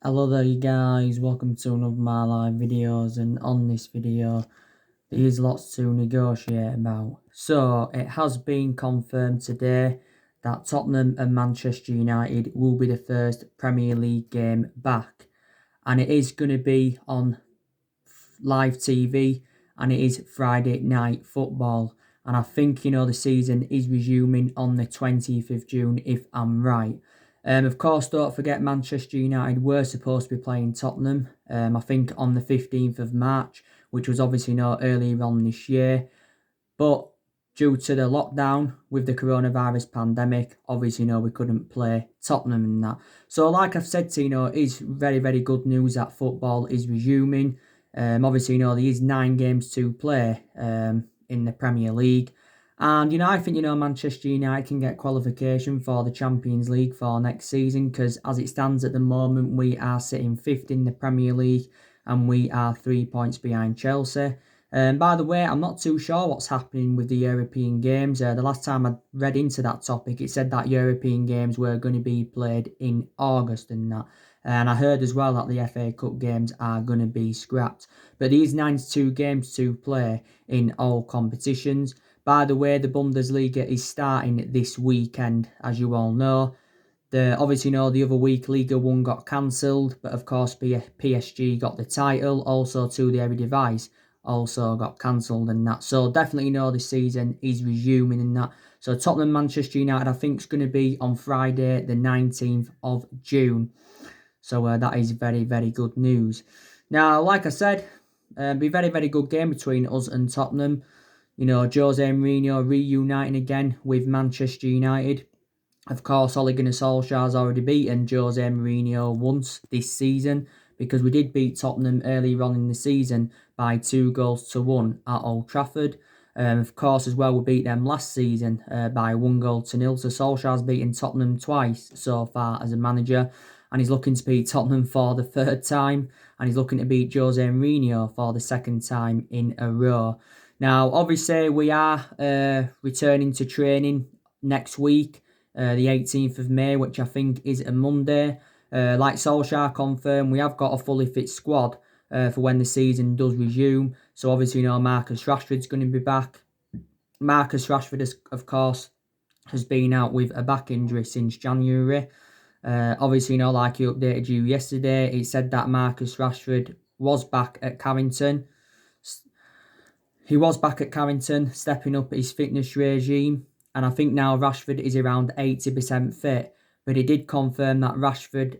Hello there you guys, welcome to another of my live videos, and on this video there is lots to negotiate about. So it has been confirmed today that Tottenham and Manchester United will be the first Premier League game back, and it is going to be on live TV, and it is Friday night football, and I think the season is resuming on the 20th of June if I'm right. Of course, don't forget Manchester United were supposed to be playing Tottenham, I think on the 15th of March, which was obviously not earlier on this year. But due to the lockdown with the coronavirus pandemic, obviously, we couldn't play Tottenham and that. So like I've said to it is very, very good news that football is resuming. Obviously, there is 9 games to play in the Premier League. And, I think, Manchester United can get qualification for the Champions League for next season because as it stands at the moment, we are sitting 5th in the Premier League and we are 3 points behind Chelsea. By the way, I'm not too sure what's happening with the European games. The last time I read into that topic, it said that European games were going to be played in August and that. And I heard as well that the FA Cup games are going to be scrapped. But these 92 games to play in all competitions. By the way, the Bundesliga is starting this weekend, as you all know. Obviously, the other week Liga 1 got cancelled, but of course PSG got the title. Also, to the every device also got cancelled and that. So definitely the season is resuming and that. So Tottenham Manchester United I think is going to be on Friday the 19th of June. So that is very, very good news. Now, like I said, be very, very good game between us and Tottenham. Jose Mourinho reuniting again with Manchester United. Of course, Ole Gunnar Solskjaer has already beaten Jose Mourinho once this season because we did beat Tottenham earlier on in the season by 2-1 at Old Trafford. Of course, as well, we beat them last season by 1-0. So Solskjaer's beaten Tottenham twice so far as a manager, and he's looking to beat Tottenham for the third time, and he's looking to beat Jose Mourinho for the second time in a row. Now, obviously, we are returning to training next week, the 18th of May, which I think is a Monday. Like Solskjaer confirmed, we have got a fully fit squad for when the season does resume. So obviously, Marcus Rashford's going to be back. Marcus Rashford, of course, has been out with a back injury since January. Obviously, like he updated you yesterday, it said that Marcus Rashford was back at Carrington. He was back at Carrington, stepping up his fitness regime. And I think now Rashford is around 80% fit. But he did confirm that Rashford,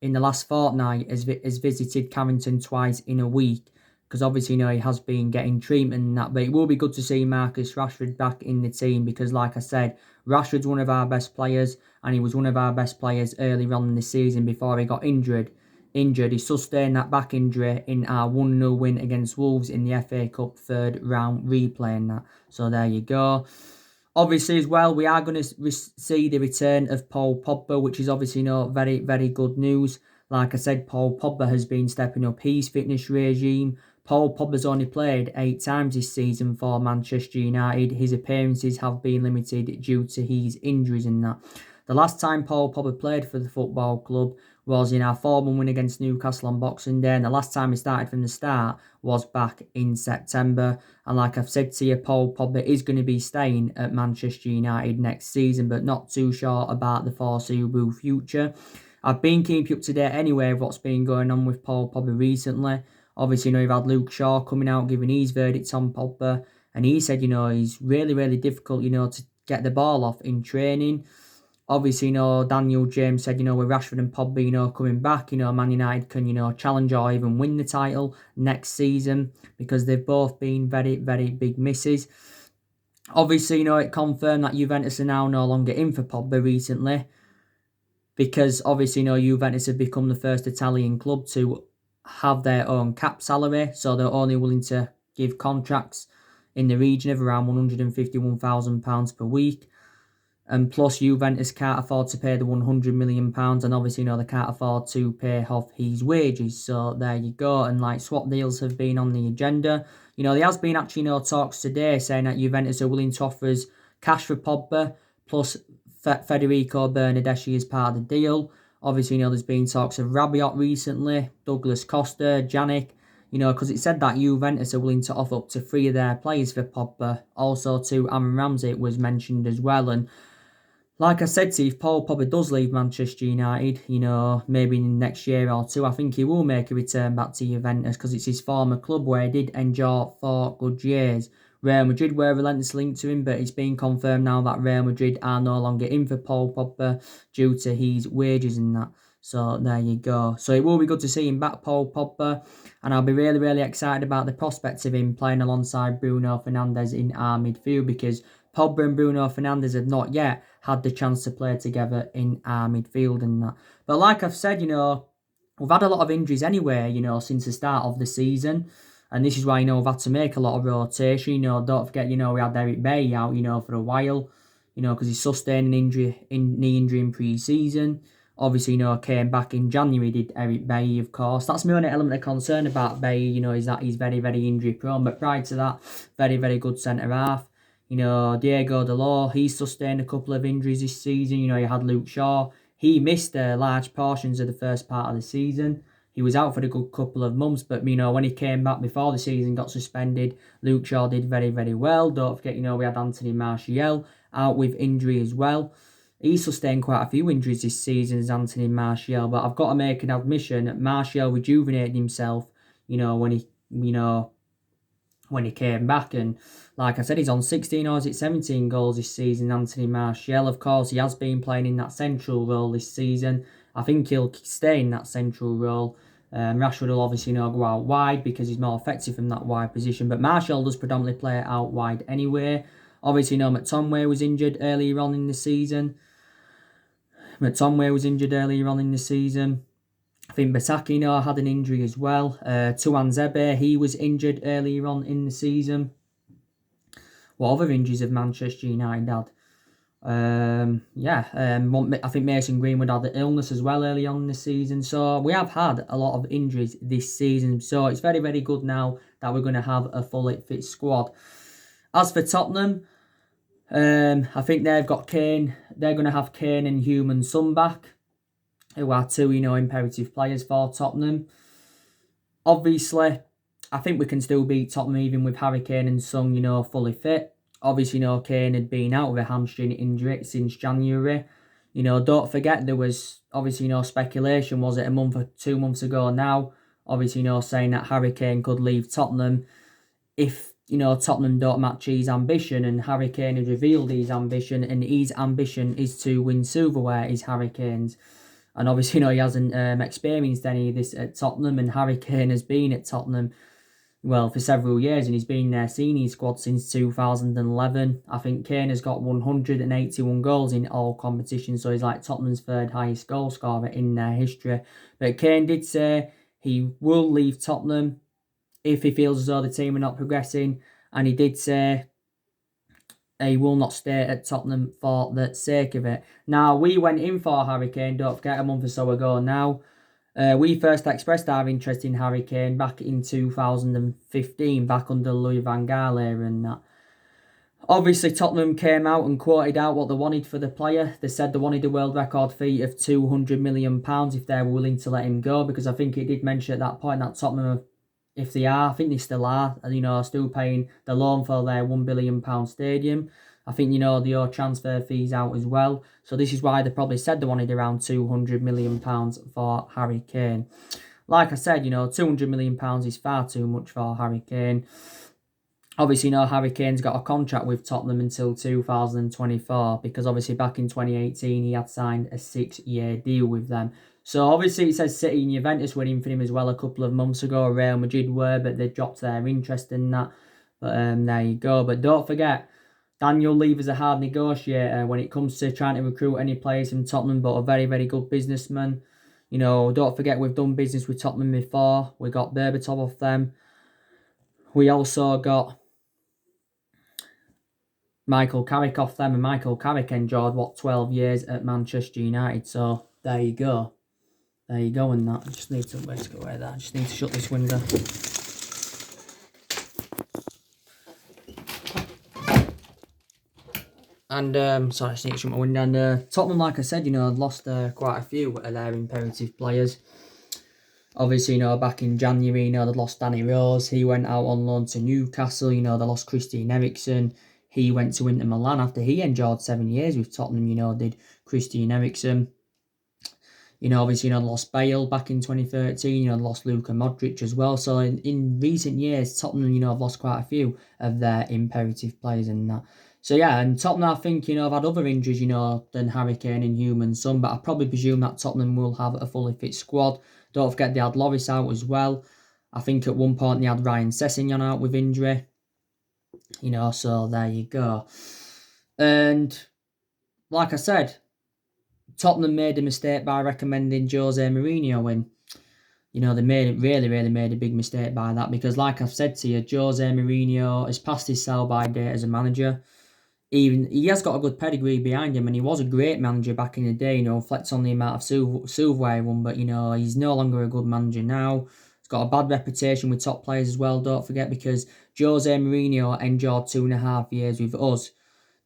in the last fortnight, has visited Carrington twice in a week. Because obviously, he has been getting treatment and that. But it will be good to see Marcus Rashford back in the team. Because like I said, Rashford's one of our best players. And he was one of our best players early on in the season before he got injured. He sustained that back injury in our 1-0 win against Wolves in the FA Cup third round, replaying that. So there you go. Obviously, as well, we are going to see the return of Paul Pogba, which is obviously very, very good news. Like I said, Paul Pogba has been stepping up his fitness regime. Paul Pogba's only played 8 times this season for Manchester United. His appearances have been limited due to his injuries and that. The last time Paul Pogba played for the football club was in our 4-1 win against Newcastle on Boxing Day, and the last time he started from the start was back in September. And like I've said to you, Paul Pogba is going to be staying at Manchester United next season, but not too sure about the foreseeable future. I've been keeping you up to date anyway with what's been going on with Paul Pogba recently. Obviously, you've had Luke Shaw coming out giving his verdict on Pogba, and he said, he's really, really difficult, to get the ball off in training. Obviously, Daniel James said, with Rashford and Pogba, coming back, Man United can, challenge or even win the title next season because they've both been very, very big misses. Obviously, it confirmed that Juventus are now no longer in for Pogba recently because, obviously, Juventus have become the first Italian club to have their own cap salary, so they're only willing to give contracts in the region of around £151,000 per week. And plus, Juventus can't afford to pay the £100 million, and obviously, they can't afford to pay off his wages. So there you go. And swap deals have been on the agenda. There has been actually talks today saying that Juventus are willing to offer us cash for Pogba plus Federico Bernardeschi as part of the deal. Obviously, there's been talks of Rabiot recently, Douglas Costa, Janik, because it said that Juventus are willing to offer up to 3 of their players for Pogba. Also, to Aaron Ramsey was mentioned as well. And like I said to you, if Paul Pogba does leave Manchester United, maybe in next year or two, I think he will make a return back to Juventus because it's his former club where he did enjoy 4 good years. Real Madrid were relentlessly linked to him, but it's been confirmed now that Real Madrid are no longer in for Paul Pogba due to his wages and that. So there you go. So it will be good to see him back, Paul Pogba, and I'll be really, really excited about the prospects of him playing alongside Bruno Fernandes in our midfield because Pogba and Bruno Fernandes have not yet had the chance to play together in our midfield and that. But like I've said, we've had a lot of injuries anyway, since the start of the season. And this is why, we've had to make a lot of rotation. Don't forget, we had Eric Bailly out, for a while, because he sustained an injury, knee injury in pre-season. Obviously, came back in January, did Eric Bailly, of course. That's my only element of concern about Bailly, is that he's very, very injury prone. But prior to that, very, very good centre-half. Diego Dalot, he sustained a couple of injuries this season. You had Luke Shaw. He missed large portions of the first part of the season. He was out for a good couple of months, but, when he came back before the season got suspended, Luke Shaw did very, very well. Don't forget, we had Anthony Martial out with injury as well. He sustained quite a few injuries this season as Anthony Martial, but I've got to make an admission, Martial rejuvenated himself, when he came back. And like I said, he's on 16 or is it 17 goals this season, Anthony Martial. Of course, he has been playing in that central role this season. I think he'll stay in that central role. Rashford will obviously go out wide because he's more effective from that wide position. But Martial does predominantly play out wide anyway. Obviously, McTominay was injured earlier on in the season. I think Bataki, had an injury as well. Tuanzebe, he was injured earlier on in the season. What other injuries have Manchester United had? I think Mason Greenwood had the illness as well early on in the season. So we have had a lot of injuries this season. So it's very, very good now that we're going to have a fully fit squad. As for Tottenham, I think they've got Kane. They're going to have Kane and Heung-min Son back, who are 2, imperative players for Tottenham. Obviously, I think we can still beat Tottenham even with Harry Kane and Son, fully fit. Obviously, Kane had been out with a hamstring injury since January. Don't forget there was obviously speculation, was it a month or 2 months ago now? Obviously, saying that Harry Kane could leave Tottenham if, Tottenham don't match his ambition, and Harry Kane has revealed his ambition, and his ambition is to win silverware, is Harry Kane's. And obviously, he hasn't experienced any of this at Tottenham, and Harry Kane has been at Tottenham, for several years, and he's been their senior squad since 2011. I think Kane has got 181 goals in all competitions, so he's like Tottenham's 3rd highest goal scorer in their history. But Kane did say he will leave Tottenham if he feels as though the team are not progressing, and he did say he will not stay at Tottenham for the sake of it. Now, we went in for Harry Kane, don't forget, a month or so ago now. We first expressed our interest in Harry Kane back in 2015, back under Louis van Gaal and that. Obviously, Tottenham came out and quoted out what they wanted for the player. They said they wanted a world record fee of £200 million if they were willing to let him go, because I think it did mention at that point that Tottenham, if they are, I think they still are, still paying the loan for their £1 billion stadium. I think, they owe transfer fees out as well. So this is why they probably said they wanted around £200 million for Harry Kane. Like I said, £200 million is far too much for Harry Kane. Obviously, Harry Kane's got a contract with Tottenham until 2024, because obviously back in 2018 he had signed a 6-year deal with them. So obviously it says City and Juventus were in for him as well a couple of months ago. Real Madrid were, but they dropped their interest in that. But there you go. But don't forget, Daniel Levy's a hard negotiator when it comes to trying to recruit any players from Tottenham, but a very, very good businessman. Don't forget we've done business with Tottenham before. We got Berbatov off them. We also got Michael Carrick off them, and Michael Carrick enjoyed, 12 years at Manchester United. So there you go. And that. I just need to, where's it go away there? I just need to shut this window. And sorry, I sneaked shut my window. And Tottenham, like I said, lost quite a few of their imperative players. Obviously, back in January, they lost Danny Rose. He went out on loan to Newcastle. They lost Christian Eriksen. He went to Inter Milan after he endured 7 years with Tottenham. Did Christian Eriksen. Obviously, lost Bale back in 2013. Lost Luka Modric as well. So in recent years, Tottenham, have lost quite a few of their imperative players and that. So yeah, and Tottenham, I think, have had other injuries, than Harry Kane and Heung-min Son, but I probably presume that Tottenham will have a fully fit squad. Don't forget they had Loris out as well. I think at one point they had Ryan Sessegnon out with injury. So there you go. And like I said, Tottenham made a mistake by recommending Jose Mourinho in. They really made a big mistake by that because, like I've said to you, Jose Mourinho has passed his sell-by date as a manager. Even he has got a good pedigree behind him, and he was a great manager back in the day. Reflects on the amount of silverware he won, but he's no longer a good manager now. He's got a bad reputation with top players as well. Don't forget, because Jose Mourinho endured 2.5 years with us.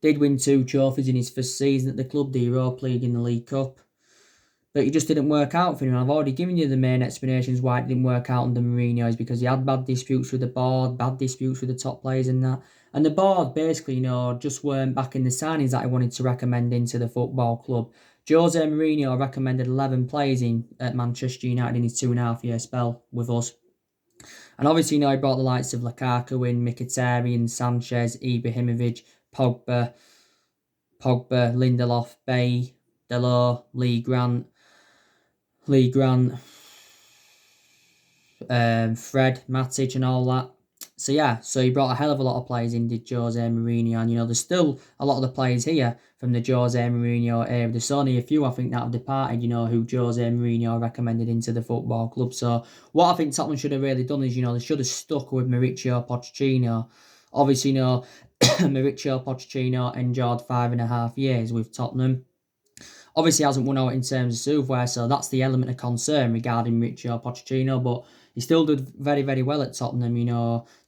Did win 2 trophies in his first season at the club, the Europa League and the League Cup. But it just didn't work out for him. I've already given you the main explanations why it didn't work out under Mourinho is because he had bad disputes with the board, bad disputes with the top players and that. And the board basically, just weren't backing the signings that he wanted to recommend into the football club. Jose Mourinho recommended 11 players in at Manchester United in his 2.5-year spell with us. And obviously, he brought the likes of Lukaku in, Mkhitaryan, Sanchez, Ibrahimovic, Pogba, Lindelof, Bay, Delors, Lee Grant, Fred, Matic and all that. So yeah, so he brought a hell of a lot of players in, did Jose Mourinho. And there's still a lot of the players here from the Jose Mourinho era. There's only a few, I think, that have departed, who Jose Mourinho recommended into the football club. So what I think Tottenham should have really done is, they should have stuck with Mauricio Pochettino. Obviously, Mauricio Pochettino endured 5.5 years with Tottenham. Obviously, hasn't won out in terms of silverware, so that's the element of concern regarding Mauricio Pochettino. But he still did very, very well at Tottenham.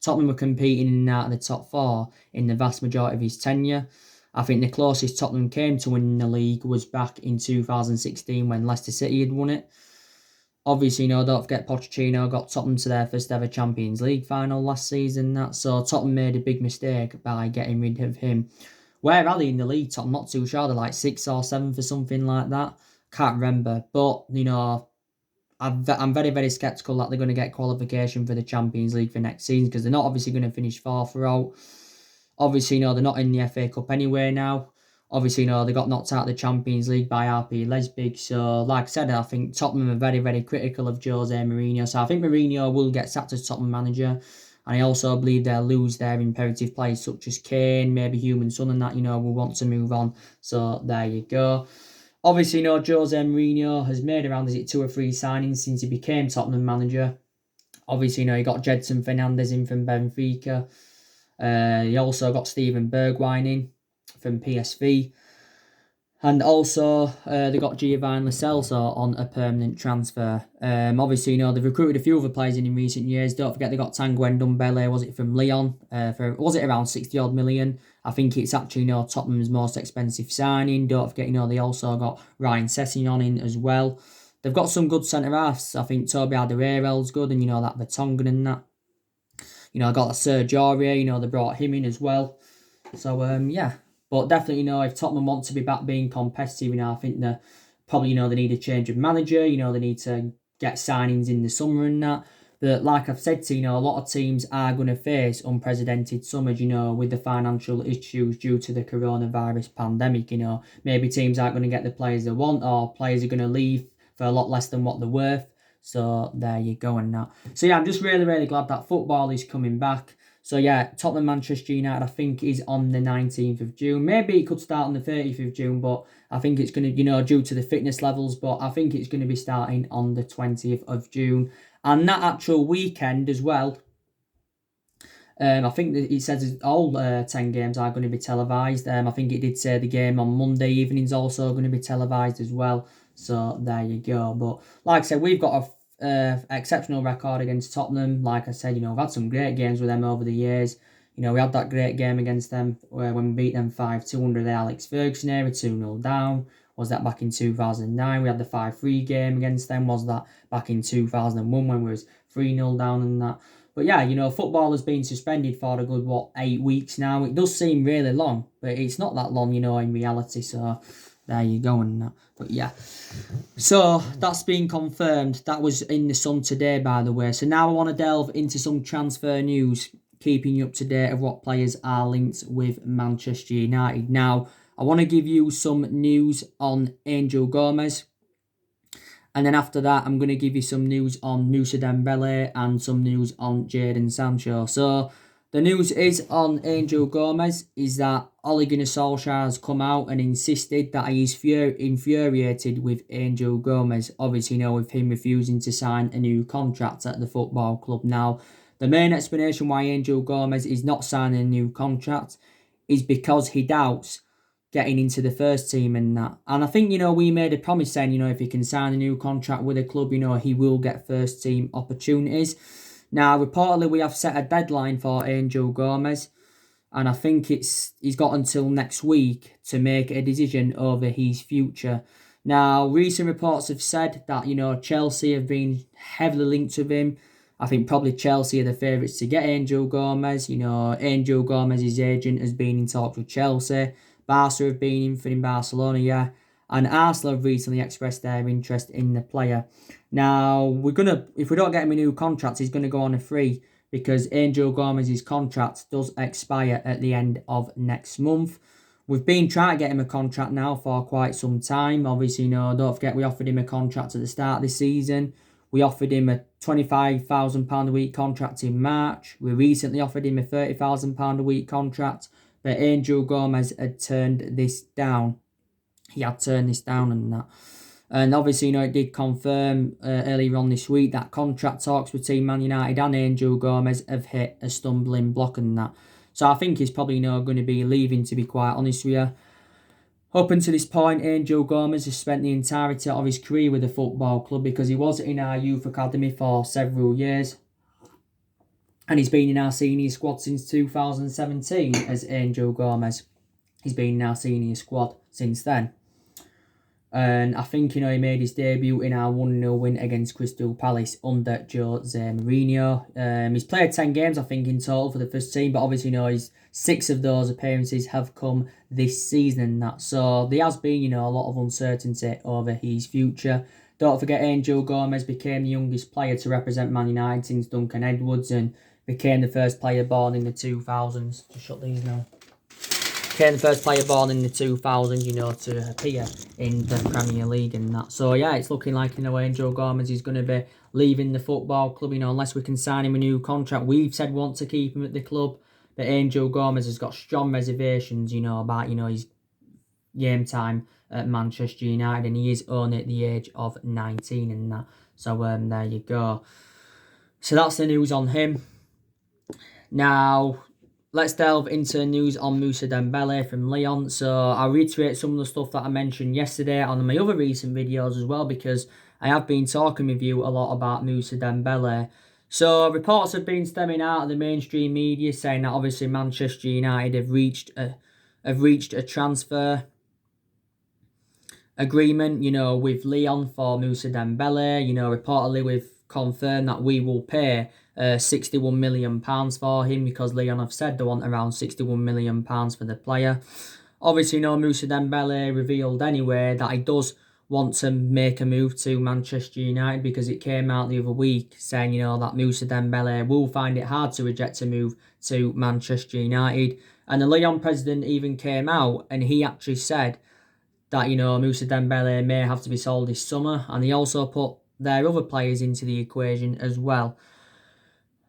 Tottenham were competing in and out of the top 4 in the vast majority of his tenure. I think the closest Tottenham came to winning the league was back in 2016 when Leicester City had won it. Obviously, don't forget Pochettino got Tottenham to their first ever Champions League final last season. So Tottenham made a big mistake by getting rid of him. Where are they in the league, Tottenham? Not too sure. They're like 6th or 7th or something like that. Can't remember. But, I'm very, very sceptical that they're going to get qualification for the Champions League for next season because they're not obviously going to finish 4th throughout. Obviously, they're not in the FA Cup anyway now. Obviously, they got knocked out of the Champions League by RB Leipzig. So, like I said, I think Tottenham are very, very critical of Jose Mourinho. So, I think Mourinho will get sacked as Tottenham manager. And I also believe they'll lose their imperative players such as Kane, maybe Heung-min Son and that, will want to move on. So there you go. Obviously, Jose Mourinho has made around, 2 or 3 signings since he became Tottenham manager. Obviously, he got Jedson Fernandez in from Benfica. He also got Steven Bergwijn in from PSV. And also, they got Giovanni Lo Celso on a permanent transfer. Obviously, they've recruited a few other players in recent years. Don't forget they got Tanguy Ndombele, was it from Lyon? Was it around 60-odd million? I think it's actually, Tottenham's most expensive signing. Don't forget, they also got Ryan Sessegnon in as well. They've got some good centre-halves. I think Toby Alderweireld's good, and, that Vertonghen and that. Got Serge Aurier, they brought him in as well. So, yeah. But definitely, if Tottenham want to be back being competitive, I think they probably, they need a change of manager. They need to get signings in the summer and that. But like I've said to you, a lot of teams are going to face unprecedented summers, with the financial issues due to the coronavirus pandemic. Maybe teams aren't going to get the players they want, or players are going to leave for a lot less than what they're worth. So there you go and that. So yeah, I'm just really, really glad that football is coming back. So yeah, Tottenham Manchester United, I think, is on the 19th of June. Maybe it could start on the 30th of June, but I think it's going to, due to the fitness levels, but I think it's going to be starting on the 20th of June. And that actual weekend as well, I think that it says all 10 games are going to be televised. I think it did say the game on Monday evening is also going to be televised as well. So there you go. But like I said, we've got a exceptional record against Tottenham. Like I said, we've had some great games with them over the years. You know, we had that great game against them when we beat them 5-2 under the Alex Ferguson era, 2-0 down. Was that back in 2009? We had the 5-3 game against them. Was that back in 2001 when we was 3-0 down and that? But yeah, you know, football has been suspended for a good, 8 weeks now. It does seem really long, but it's not that long, you know, in reality. So there you go and that. But yeah. So that's been confirmed. That was in the Sun today, by the way. So now I want to delve into some transfer news, keeping you up to date of what players are linked with Manchester United. Now, I want to give you some news on Angel Gomes. And then after that, I'm going to give you some news on Moussa Dembele and some news on Jadon Sancho. So the news is on Angel Gomes is that Ole Gunnar Solsjaker has come out and insisted that he is infuriated with Angel Gomes. Obviously, you know, with him refusing to sign a new contract at the football club. Now, the main explanation why Angel Gomes is not signing a new contract is because he doubts getting into the first team and that. And I think, you know, we made a promise saying, you know, if he can sign a new contract with a club, you know, he will get first team opportunities. Now, reportedly, we have set a deadline for Angel Gomes, and I think he's got until next week to make a decision over his future. Now, recent reports have said that, you know, Chelsea have been heavily linked with him. I think probably Chelsea are the favourites to get Angel Gomes. You know, Angel Gomes' agent has been in talks with Chelsea. Barca have been in for him, Barcelona, yeah. And Arsenal have recently expressed their interest in the player. Now, if we don't get him a new contract, he's gonna go on a free because Angel Gomes' contract does expire at the end of next month. We've been trying to get him a contract now for quite some time. Obviously, you know, don't forget we offered him a contract at the start of the season. We offered him a £25,000 a week contract in March. We recently offered him a £30,000 a week contract. But Angel Gomes had turned this down. He had turned this down and that. And obviously, you know, it did confirm earlier on this week that contract talks between Man United and Angel Gomes have hit a stumbling block and that. So I think he's probably, you know, going to be leaving, to be quite honest with you. Up until this point, Angel Gomes has spent the entirety of his career with the football club because he was in our youth academy for several years. And he's been in our senior squad since 2017 as Angel Gomes. He's been in our senior squad since then. And I think, you know, he made his debut in our 1-0 win against Crystal Palace under Jose Mourinho. He's played 10 games, I think, in total for the first team. But obviously, you know, 6 of those appearances have come this season and that. So there has been, you know, a lot of uncertainty over his future. Don't forget, Angel Gomes became the youngest player to represent Man United since Duncan Edwards and became the first player born in the 2000s. Just shut these now. Became the first player born in the 2000s, you know, to appear in the Premier League and that. So, yeah, it's looking like, you know, Angel Gomes is going to be leaving the football club, you know, unless we can sign him a new contract. We've said we want to keep him at the club, but Angel Gomes has got strong reservations, you know, about, you know, his game time at Manchester United, and he is only at the age of 19 and that. So, there you go. So, that's the news on him. Now, let's delve into news on Moussa Dembele from Lyon. So I'll reiterate some of the stuff that I mentioned yesterday on my other recent videos as well, because I have been talking with you a lot about Moussa Dembele. So reports have been stemming out of the mainstream media saying that obviously Manchester United have reached a transfer agreement, you know, with Lyon for Moussa Dembele. You know, reportedly we've confirmed that we will pay £61 million for him because Lyon have said they want around £61 million for the player. Obviously, you know, Moussa Dembele revealed anyway that he does want to make a move to Manchester United because it came out the other week saying, you know, that Moussa Dembele will find it hard to reject a move to Manchester United. And the Lyon president even came out and he actually said that, you know, Moussa Dembele may have to be sold this summer, and he also put their other players into the equation as well.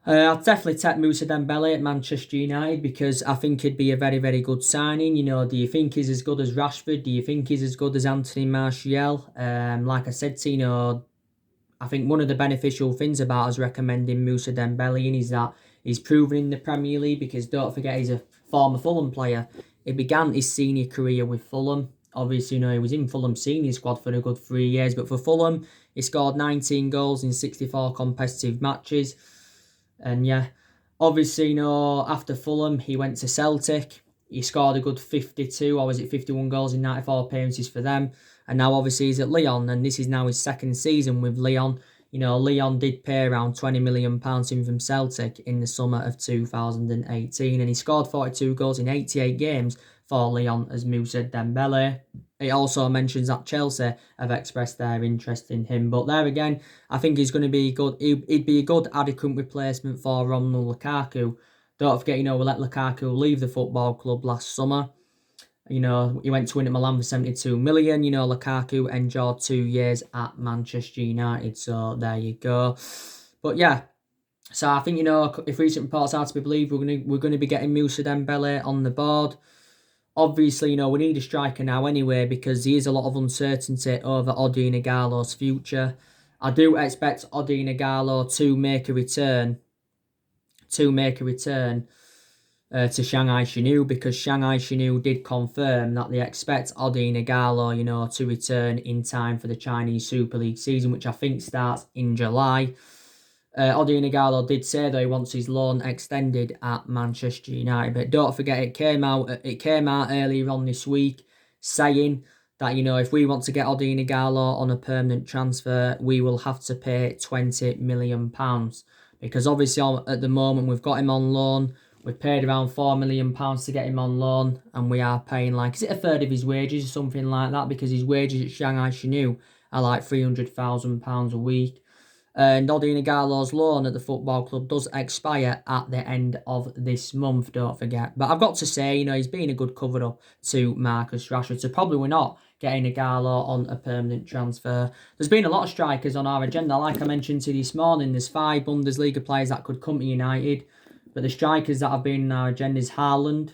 I'd definitely take Moussa Dembele at Manchester United because I think he'd be a very, very good signing. You know, do you think he's as good as Rashford? Do you think he's as good as Anthony Martial? Like I said, you know, I think one of the beneficial things about us recommending Moussa Dembele is that he's proven in the Premier League because don't forget he's a former Fulham player. He began his senior career with Fulham. Obviously, you know, he was in Fulham's senior squad for a good 3 years, but for Fulham, he scored 19 goals in 64 competitive matches. And yeah, Obviously, after Fulham, he went to Celtic. He scored a good 52, or was it 51 goals in 94 appearances for them. And now, obviously, he's at Lyon, and this is now his second season with Lyon. Lyon did pay around £20 million to him from Celtic in the summer of 2018, and he scored 42 goals in 88 games for Lyon as Moussa Dembele. It also mentions that Chelsea have expressed their interest in him, but there again, I think he's going to be good. He'd be a good adequate replacement for Romelu Lukaku. Don't forget, we let Lukaku leave the football club last summer. He went to Inter Milan for 72 million. Lukaku endured 2 years at Manchester United. So there you go. But yeah, so I think if recent reports are to be believed, we're gonna be getting Moussa Dembele on the board. Obviously, we need a striker now anyway because there is a lot of uncertainty over Odion Ighalo's future. I do expect Odion Ighalo to make a return. To Shanghai Shenhua because Shanghai Shenhua did confirm that they expect Odion Ighalo, to return in time for the Chinese Super League season, which I think starts in July. Odion Ighalo did say though he wants his loan extended at Manchester United, but don't forget it came out earlier on this week saying that if we want to get Odion Ighalo on a permanent transfer, we will have to pay £20 million because obviously at the moment we've got him on loan. We've paid around £4 million to get him on loan, and we are paying is it a third of his wages or something like that? Because his wages at Shanghai Shenhua are like £300,000 a week. And Odion Ighalo's loan at the football club does expire at the end of this month, don't forget. But I've got to say, he's been a good cover-up to Marcus Rashford. So probably we're not getting Ighalo on a permanent transfer. There's been a lot of strikers on our agenda. Like I mentioned to you this morning, there's 5 Bundesliga players that could come to United. But the strikers that have been on our agenda is Haaland,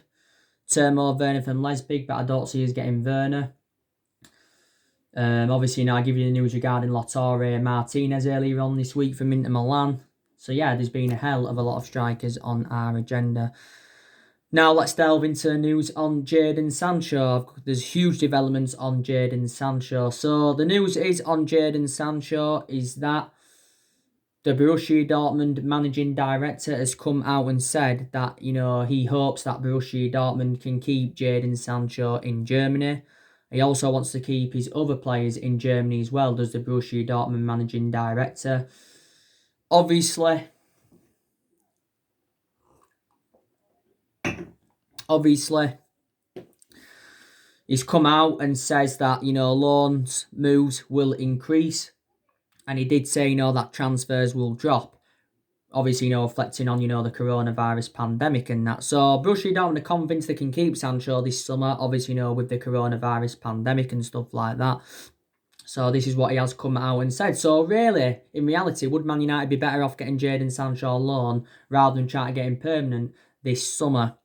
Timo Werner from Leipzig, but I don't see us getting Werner. Obviously, I give you the news regarding Lautaro Martinez earlier on this week from Inter Milan. So yeah, there's been a hell of a lot of strikers on our agenda. Now let's delve into the news on Jadon Sancho. There's huge developments on Jadon Sancho. So the news is on Jadon Sancho is that the Borussia Dortmund managing director has come out and said that, he hopes that Borussia Dortmund can keep Jadon Sancho in Germany. He also wants to keep his other players in Germany as well, does the Borussia Dortmund managing director. Obviously, he's come out and says that, loans moves will increase. And he did say, that transfers will drop. Obviously, reflecting on, the coronavirus pandemic and that. So, Borussia Dortmund are convinced they can keep Sancho this summer. Obviously, with the coronavirus pandemic and stuff like that. So, this is what he has come out and said. So, really, in reality, would Man United be better off getting Jadon Sancho on loan rather than trying to get him permanent this summer?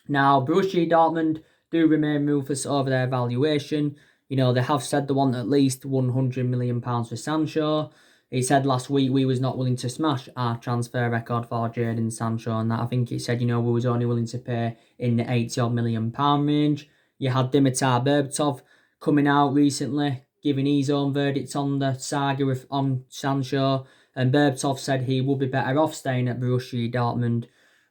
Now, Borussia Dortmund do remain ruthless over their valuation. They have said they want at least £100 million for Sancho. He said last week we was not willing to smash our transfer record for Jadon Sancho, and that I think he said, we was only willing to pay in the £80 million range. You had Dimitar Berbatov coming out recently, giving his own verdict on the saga on Sancho, and Berbatov said he would be better off staying at Borussia Dortmund,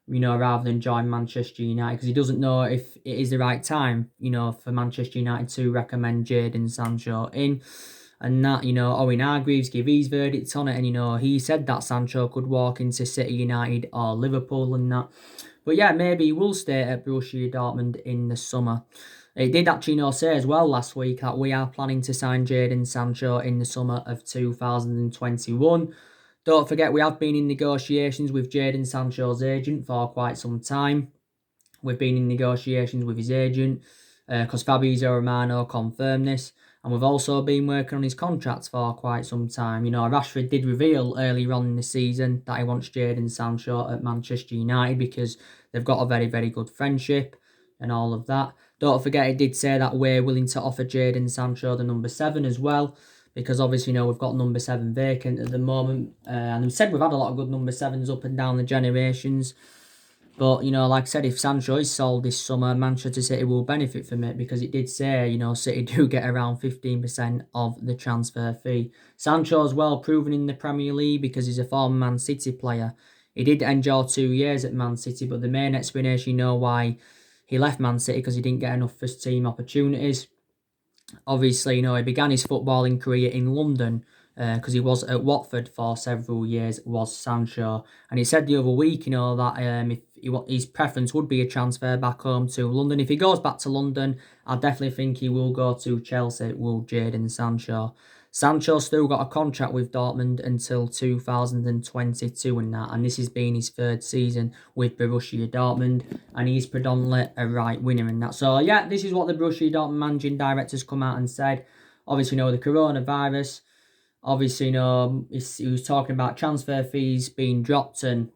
rather than join Manchester United, because he doesn't know if it is the right time, for Manchester United to recommend Jadon Sancho in. And that, Owen Hargreaves gave his verdict on it, and, he said that Sancho could walk into City, United or Liverpool and that. But yeah, maybe he will stay at Borussia Dortmund in the summer. It did actually say as well last week that we are planning to sign Jadon Sancho in the summer of 2021. Don't forget, we have been in negotiations with Jadon Sancho's agent for quite some time. We've been in negotiations with his agent because Fabrizio Romano confirmed this. And we've also been working on his contracts for quite some time. Rashford did reveal earlier on in the season that he wants Jadon Sancho at Manchester United because they've got a very, very good friendship and all of that. Don't forget, it did say that we're willing to offer Jadon Sancho the number 7 as well, because obviously, we've got number 7 vacant at the moment. And we said we've had a lot of good number 7s up and down the generations. But, like I said, if Sancho is sold this summer, Manchester City will benefit from it because it did say, City do get around 15% of the transfer fee. Sancho's well proven in the Premier League because he's a former Man City player. He did enjoy 2 years at Man City, but the main explanation, why he left Man City, because he didn't get enough first team opportunities. Obviously, he began his footballing career in London because he was at Watford for several years, was Sancho. And he said the other week, that if his preference would be a transfer back home to London. If he goes back to London, I definitely think he will go to Chelsea, will Jadon Sancho. Sancho still got a contract with Dortmund until 2022 and this has been his third season with Borussia Dortmund, and he's predominantly a right winger in that. So yeah, this is what the Borussia Dortmund managing directors come out and said. Obviously, the coronavirus. Obviously, he was talking about transfer fees being dropped, and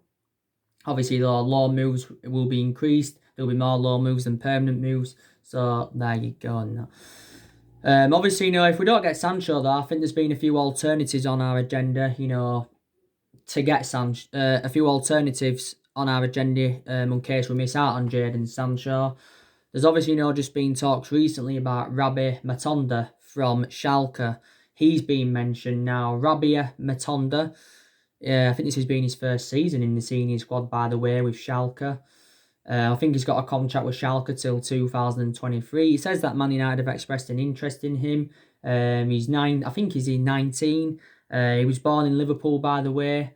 obviously the loan moves will be increased. There'll be more loan moves than permanent moves. So there you go. Obviously, if we don't get Sancho, though, I think there's been a few alternatives on our agenda, to get Sancho. A few alternatives on our agenda in case we miss out on Jadon Sancho. There's obviously, just been talks recently about Rabbi Matonda from Schalke. He's been mentioned now. Rabia Matonda. I think this has been his first season in the senior squad, by the way, with Schalke. I think he's got a contract with Schalke till 2023. He says that Man United have expressed an interest in him. He's 9. I think he's 19. He was born in Liverpool, by the way.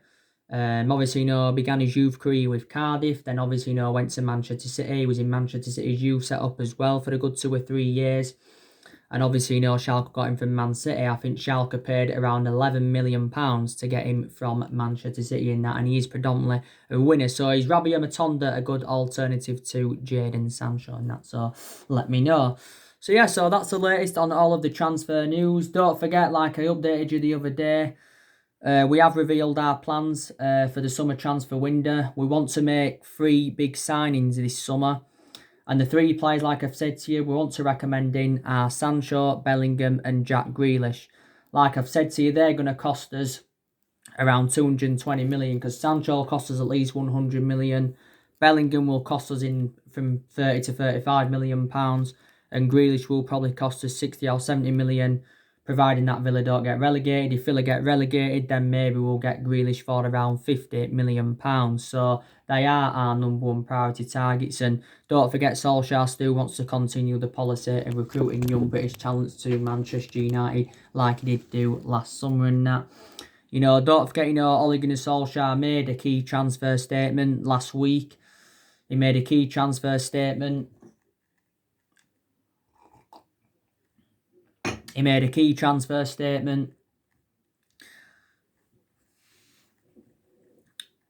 Obviously, began his youth career with Cardiff. Then, obviously, went to Manchester City. He was in Manchester City's youth setup as well for a good 2 or 3 years. And obviously, Schalke got him from Man City. I think Schalke paid around £11 million to get him from Manchester City in that. And he is predominantly a winner. So is Rabia Matonda a good alternative to Jadon Sancho in that? So let me know. So yeah, so that's the latest on all of the transfer news. Don't forget, like I updated you the other day, we have revealed our plans for the summer transfer window. We want to make 3 big signings this summer. And the 3 players, like I've said to you, we want to recommend in are Sancho, Bellingham and Jack Grealish. Like I've said to you, they're going to cost us around 220 million because Sancho costs us at least 100 million. Bellingham will cost us from 30 to 35 million pounds, and Grealish will probably cost us 60 or 70 million, providing that Villa don't get relegated. If Villa get relegated, then maybe we'll get Grealish for around 50 million pounds. So they are our number 1 priority targets. And don't forget, Solsjaker still wants to continue the policy of recruiting young British talents to Manchester United like he did do last summer and that. Don't forget, Ole Gunnar Solskjaer made a key transfer statement last week. He made a key transfer statement.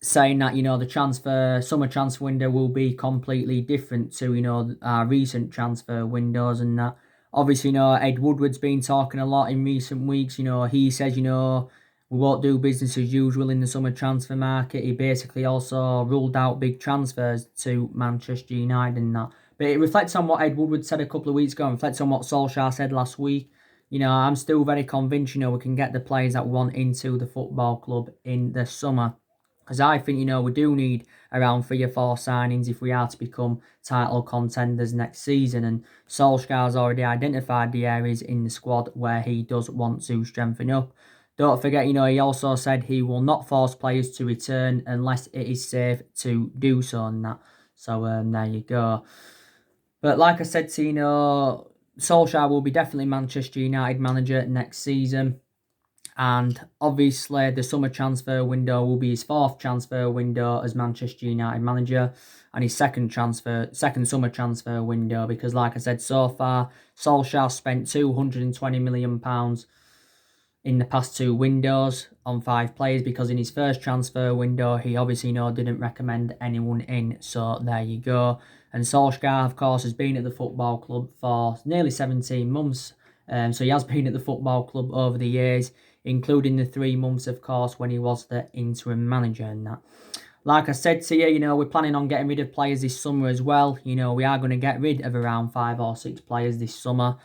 Saying that, the summer transfer window will be completely different to, our recent transfer windows and that. Obviously, Ed Woodward's been talking a lot in recent weeks. He says, we won't do business as usual in the summer transfer market. He basically also ruled out big transfers to Manchester United and that. But it reflects on what Ed Woodward said a couple of weeks ago and reflects on what Solskjaer said last week. I'm still very convinced, we can get the players that we want into the football club in the summer. Because I think, we do need around 3 or 4 signings if we are to become title contenders next season. And Solskjaer's already identified the areas in the squad where he does want to strengthen up. Don't forget, he also said he will not force players to return unless it is safe to do so and that. So there you go. But like I said to Solskjaer will be definitely Manchester United manager next season. And obviously the summer transfer window will be his 4th transfer window as Manchester United manager and his second summer transfer window, because like I said, so far Solskjaer spent £220 million in the past 2 windows on 5 players, because in his first transfer window he obviously didn't recommend anyone in. So there you go. And Solskjaer, of course, has been at the football club for nearly 17 months. So he has been at the football club over the years, including the 3 months, of course, when he was the interim manager and that. Like I said to you, we're planning on getting rid of players this summer as well. We are going to get rid of around 5 or 6 players this summer.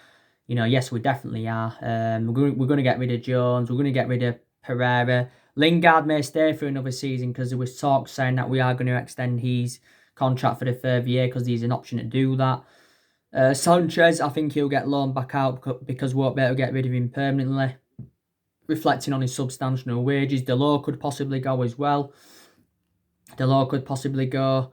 Yes, we definitely are. We're going to get rid of Jones. We're going to get rid of Pereira. Lingard may stay for another season because there was talk saying that we are going to extend his contract for the 3rd year because there's an option to do that. Sanchez, I think he'll get loaned back out because we won't be able to get rid of him permanently, reflecting on his substantial wages. Delors could possibly go as well. Delors could possibly go.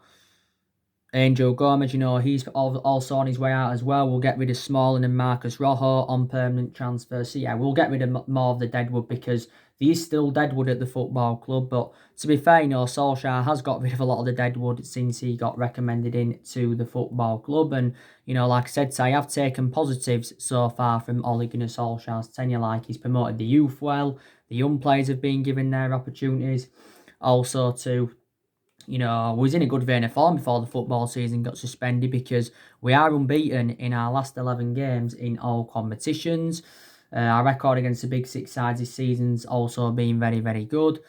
Angel Gomes, he's also on his way out as well. We'll get rid of Smalling and Marcus Rojo on permanent transfer. So yeah, we'll get rid of more of the deadwood because there is still deadwood at the football club. But to be fair, Solskjaer has got rid of a lot of the deadwood since he got recommended in to the football club. And, like I said, so I have taken positives so far from Ole Gunnar Solskjaer's tenure. Like, he's promoted the youth well. The young players have been given their opportunities. Also, to was in a good vein of form before the football season got suspended because we are unbeaten in our last 11 games in all competitions. Our record against the big six sides this season's also been very, very good.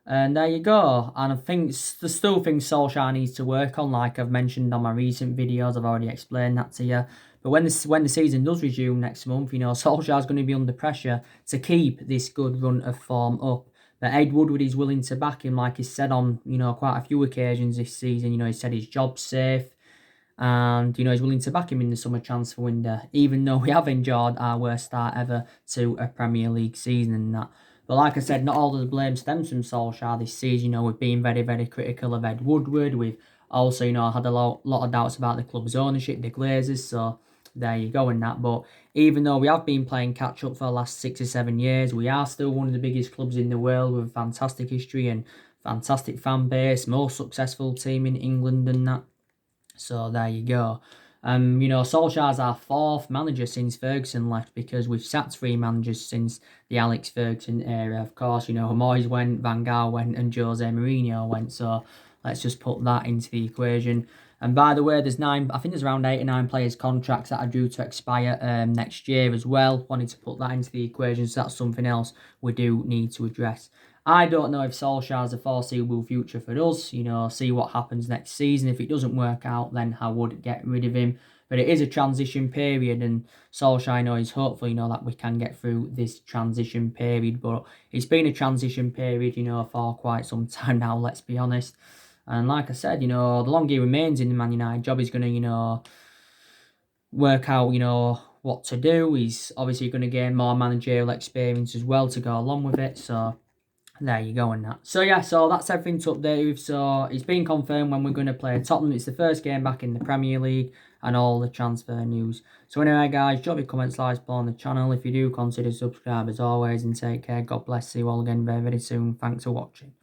And there you go. And I think there's still things Solskjaer needs to work on, like I've mentioned on my recent videos. I've already explained that to you. But when the season does resume next month, Solskjaer's going to be under pressure to keep this good run of form up. But Ed Woodward is willing to back him, like he's said on, quite a few occasions this season. He said his job's safe. And, he's willing to back him in the summer transfer window, even though we have enjoyed our worst start ever to a Premier League season and that. But like I said, not all of the blame stems from Solskjaer this season. We've been very, very critical of Ed Woodward. We've also, had a lot of doubts about the club's ownership, the Glazers. So there you go in that. But even though we have been playing catch up for the last 6 or 7 years, we are still one of the biggest clubs in the world with a fantastic history and fantastic fan base, most successful team in England and that. So there you go. Solskjaer's our fourth manager since Ferguson left because we've sacked 3 managers since the Alex Ferguson era. Of course, Moyes went, Van Gaal went, and Jose Mourinho went. So let's just put that into the equation. And by the way, I think there's around 8 or 9 players' contracts that are due to expire next year as well. Wanted to put that into the equation, so that's something else we do need to address. I don't know if Solskjaer's a foreseeable future for us. See what happens next season. If it doesn't work out, then I would get rid of him. But it is a transition period, and Solskjaer is hopeful, that we can get through this transition period. But it's been a transition period, for quite some time now, let's be honest. And like I said, the longer he remains in the Man United job, he's going to, work out, what to do. He's obviously going to gain more managerial experience as well to go along with it. So there you go on that. So yeah, so that's everything to update with. So it's been confirmed when we're going to play Tottenham. It's the first game back in the Premier League and all the transfer news. So anyway, guys, drop your comments, likes below on the channel. If you do, consider subscribe as always and take care. God bless. See you all again very, very soon. Thanks for watching.